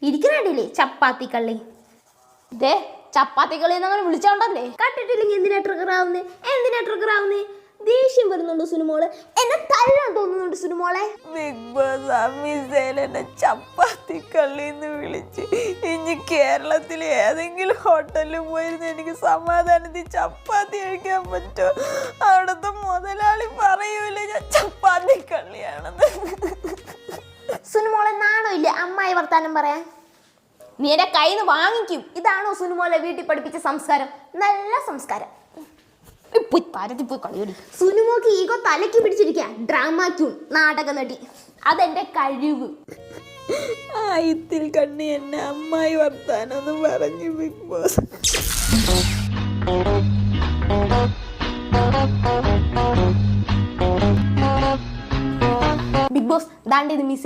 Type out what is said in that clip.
ഇരിക്കുന്നുണ്ടല്ലേ ചപ്പാത്തി കള്ളി. ദേ ചപ്പാത്തി കളി എന്നങ്ങനെ വിളിച്ചോണ്ടല്ലേ. കണ്ടിട്ടില്ലെങ്കിൽ എന്തിനാ ട്രിഗർ ആവുന്നേ? ദേഷ്യം വരുന്നുണ്ടോ സുനുമോളെ? എന്നെ തല്ലാൻ തോന്നുന്നുണ്ട് സുനുമോളെ. ബിഗ് ബോസ് അമിസേൽ എന്നെ ചപ്പാത്തി കള്ളിന്ന് വിളിച്ച്. ഇനി കേരളത്തിൽ ഏതെങ്കിലും ഹോട്ടലിൽ പോയിരുന്ന് എനിക്ക് സമാധാനത്തിൽ ചപ്പാത്തി കഴിക്കാൻ പറ്റുമോ? അവിടുത്തെ മുതലാളി പറയൂലേ ഞാൻ ചപ്പാത്തി കള്ളിയാണെന്ന്. സുനുമോളെ നാണോ ഇല്ല അമ്മായി വർത്താനം പറയാൻ? നീ എന്റെ കയ്യിൽ നിന്ന് വാങ്ങിക്കും. ഇതാണോ സുനുമോളെ വീട്ടിൽ പഠിപ്പിച്ച സംസ്കാരം? നല്ല സംസ്കാരം. പോയി താരത്തിൽ പോയി കളിയോടി. സുനുമോക്ക് ഈഗോ തലയ്ക്ക് പിടിച്ചിരിക്കുക. ഡ്രാമ ക്യൂൺ, നാടക നടി, അതെന്റെ കഴിവ്. ആയിത്തിൽ കണ്ണി എന്നെ അമ്മായി വർത്താനം എന്ന് പറഞ്ഞു ബിഗ് ബോസ്. ബിഗ് ബോസ് ദാണ്ട് ഇത് മിസ്